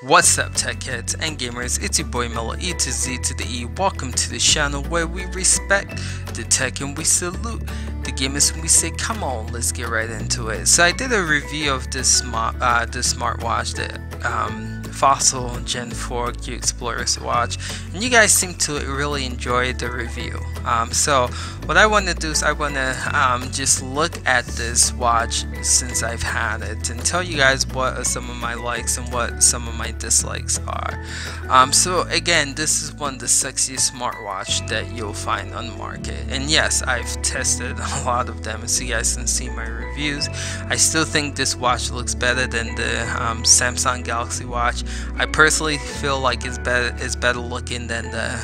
What's up, tech heads and gamers? It's your boy Mello, E to Z to the E. Welcome to the channel where we respect the tech and we salute the gamers and we say, come on, let's get right into it. So I did a review of this smartwatch, the Fossil Gen 4 Q Explorist watch, and you guys seem to really enjoy the review. So what I want to do is I want to just look at this watch since I've had it and tell you guys what are some of my likes and what some of my dislikes are. So again, this is one of the sexiest smartwatch that you'll find on the market, and yes, I've tested a lot of them, so you guys can see my reviews. I still think this watch looks better than the Samsung Galaxy watch. I personally feel like it's better looking than the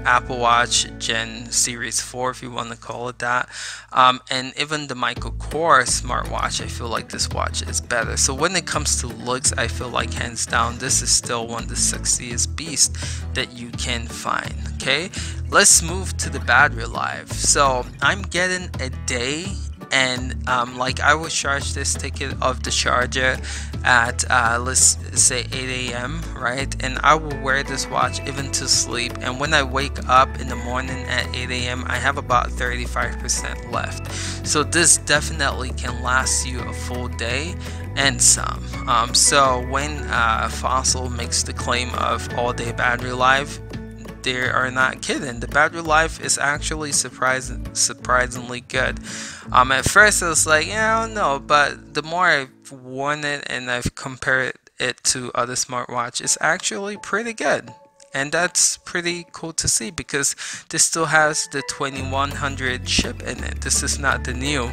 Apple Watch Gen Series 4, if you want to call it that, and even the Michael Kors smartwatch. I feel like this watch is better. So when it comes to looks, I feel like hands down this is still one of the sexiest beasts that you can find. Okay, let's move to the battery life. So I'm getting a day, and like I will charge this ticket of the charger at let's say 8 a.m. right, and I will wear this watch even to sleep, and when I wake up in the morning at 8 a.m. I have about 35% left. So this definitely can last you a full day and some. So when Fossil makes the claim of all-day battery life, they are not kidding. The battery life is actually surprisingly good. At first I was like, yeah, I don't know, but the more I've worn it and I've compared it to other smartwatches, it's actually pretty good. And that's pretty cool to see because this still has the 2100 chip in it. This is not the new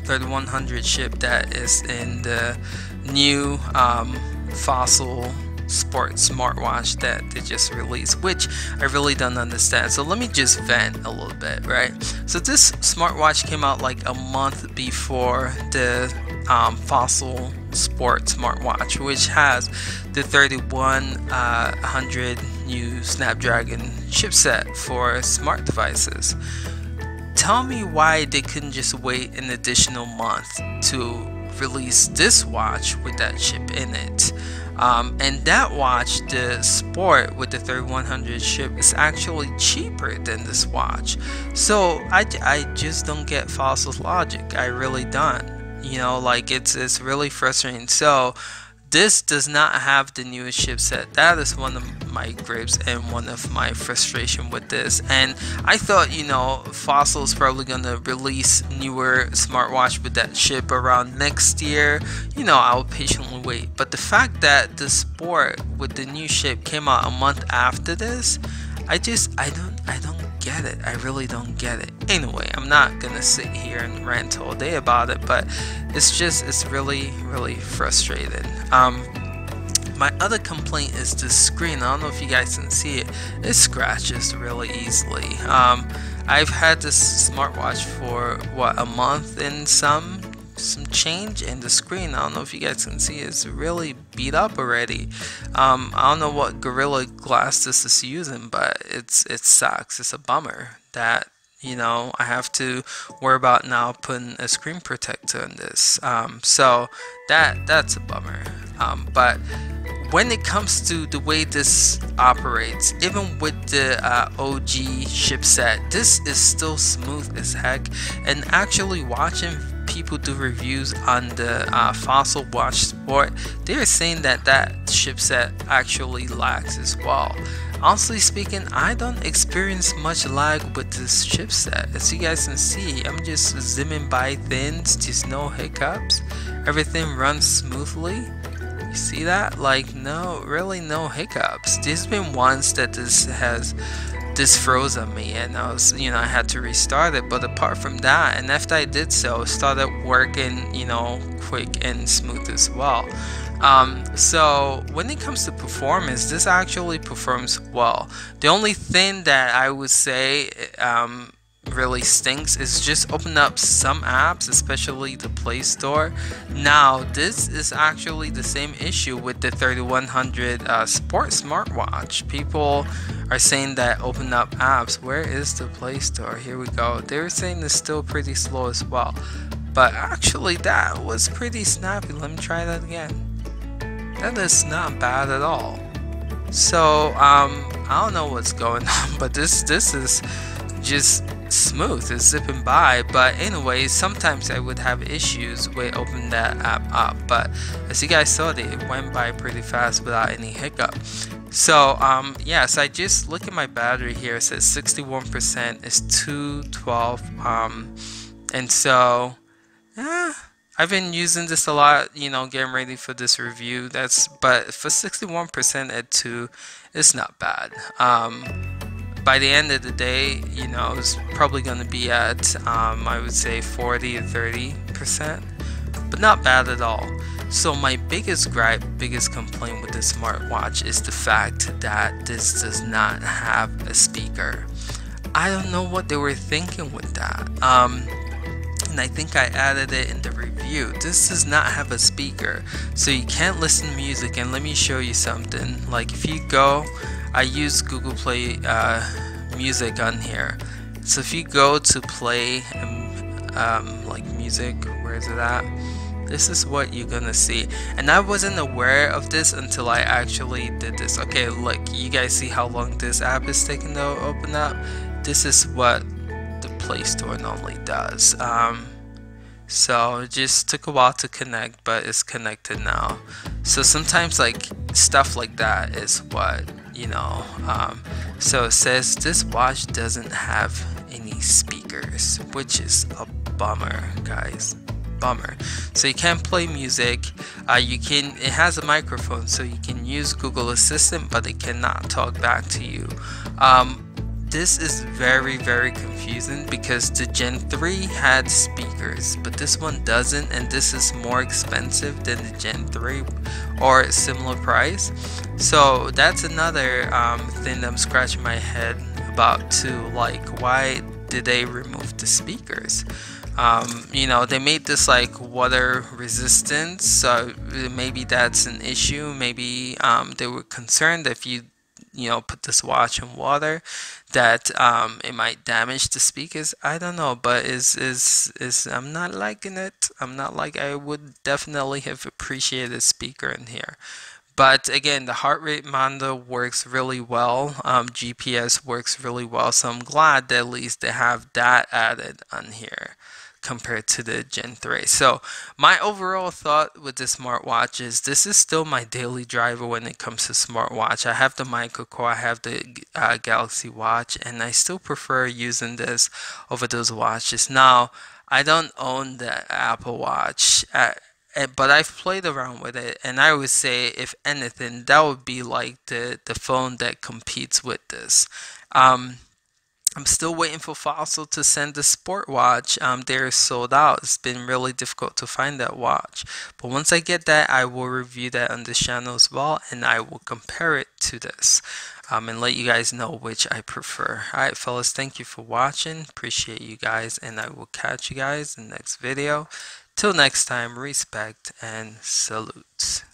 3100 chip that is in the new Fossil Sport smartwatch that they just released, which I really don't understand. So let me just vent a little bit, right? So this smartwatch came out like a month before the Fossil Sport smartwatch, which has the 3100 new Snapdragon chipset for smart devices. Tell me why they couldn't just wait an additional month to release this watch with that chip in it. And that watch, the Sport with the 3100 chip, is actually cheaper than this watch. So I just don't get Fossil's logic. I really don't. You know, like it's really frustrating. So this does not have the newest chipset. That is one of my gripes and one of my frustration with this. And I thought, you know, Fossil is probably gonna release newer smartwatch with that chip around next year. You know, I'll patiently wait. But the fact that the Sport with the new chip came out a month after this, I don't get it. I really don't get it. Anyway, I'm not gonna sit here and rant all day about it, but it's really frustrating. My other complaint is the screen. I don't know if you guys can see it. It scratches really easily. I've had this smartwatch for what, a month and some change, and the screen, I don't know if you guys can see, it's really beat up already. I don't know what Gorilla Glass this is using, but it sucks. It's a bummer that, you know, I have to worry about now putting a screen protector on this. So that's a bummer. But when it comes to the way this operates, even with the OG chipset, this is still smooth as heck. And actually watching people do reviews on the Fossil Watch Sport, they're saying that that chipset actually lags as well. Honestly speaking, I don't experience much lag with this chipset. As you guys can see, I'm just zooming by things, just no hiccups. Everything runs smoothly. You see that? Like, really no hiccups. There's been once that this froze on me, and I had to restart it, but apart from that, and after I did so, it started working, you know, quick and smooth as well. So when it comes to performance, this actually performs well. The only thing that I would say really stinks is just open up some apps, especially the Play Store. Now this is actually the same issue with the 3100 Sport smartwatch. People are saying that open up apps. Where is the Play Store? Here we go. They're saying it's still pretty slow as well, but actually that was pretty snappy. Let me try that again. That is not bad at all. So I don't know what's going on, but this is just smooth. It's zipping by. But anyway, sometimes I would have issues with opening that app up, but as you guys saw, it went by pretty fast without any hiccup. So yeah, so I just look at my battery here. It says 61%. It's 212. And so I've been using this a lot, you know, getting ready for this review. But for 61% at 2, it's not bad. By the end of the day, you know, it's probably going to be at I would say 40 or 30%, but not bad at all. So my biggest gripe, biggest complaint with this smartwatch is the fact that this does not have a speaker. I don't know what they were thinking with that. And I think I added it in the review. This does not have a speaker, so you can't listen to music. And let me show you something. Like if you go, I use Google Play Music on here. So if you go to play like music, where is it at? This is what you're gonna see. And I wasn't aware of this until I actually did this. Okay, look, you guys see how long this app is taking to open up? This is what the Play Store normally does. So it just took a while to connect, but it's connected now. So sometimes like stuff like that is what, you know, so it says this watch doesn't have any speakers, which is a bummer, guys. Bummer. So you can't play music. It has a microphone, so you can use Google Assistant, but it cannot talk back to you. This is very confusing because the Gen 3 had speakers, but this one doesn't, and this is more expensive than the Gen 3 or similar price. So that's another thing that I'm scratching my head about too. Like, why did they remove the speakers? You know, they made this like water resistant, so maybe that's an issue. Maybe they were concerned that if you know, put this watch in water, that it might damage the speakers. I don't know, but I'm not liking it. I would definitely have appreciated a speaker in here. But again, the heart rate monitor works really well. GPS works really well, so I'm glad that at least they have that added on here compared to the Gen 3. So my overall thought with the smartwatch is this is still my daily driver when it comes to smartwatch. I have the Micro Core, I have the Galaxy Watch, and I still prefer using this over those watches. Now, I don't own the Apple Watch, but I've played around with it, and I would say, if anything, that would be like the phone that competes with this. I'm still waiting for Fossil to send the sport watch. They're sold out. It's been really difficult to find that watch. But once I get that, I will review that on this channel as well, and I will compare it to this and let you guys know which I prefer. Alright, fellas, thank you for watching. Appreciate you guys, and I will catch you guys in the next video. Till next time, respect and salute.